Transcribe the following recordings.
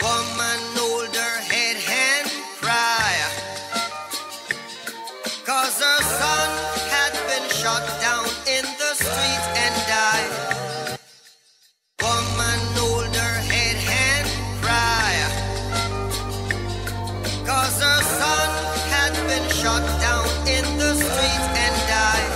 Woman hold her head and cry, 'cause her son had been shot down in the street and died. Woman hold her head and cry, 'cause her son had been shot down in the street and died.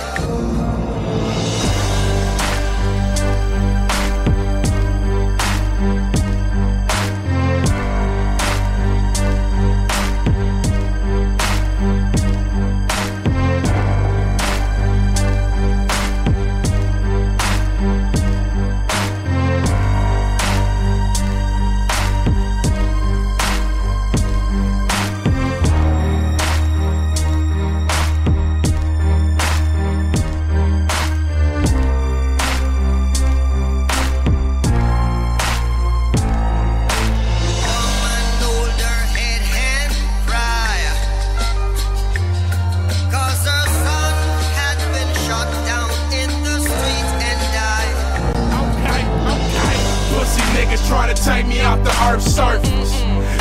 Try to take me off the earth's surface.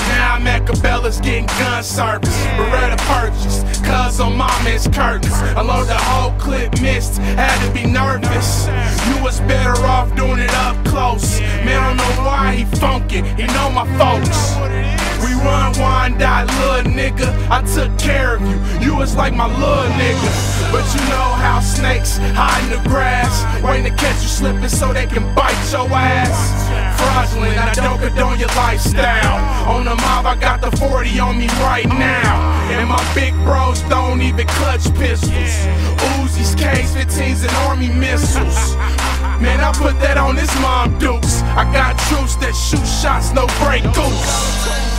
Now I'm at Cabela's getting gun service. Beretta purchase, cuz on mama's curtains. Unload the whole clip, missed, had to be nervous. You was better off doing it up close. Man, I don't know why he funkin', he know my folks. We run, wind, die, little nigga. I took care of you, you was like my little nigga. But you know how snakes hide in the grass, waiting to catch you slipping so they can bite your ass. Fraudulent, I don't condone your lifestyle. On the mob, I got the 40 on me right now. And my big bros don't even clutch pistols. Uzis, K-15s, and army missiles. Man, I put that on this mom dukes. I got troops that shoot shots, no break goose.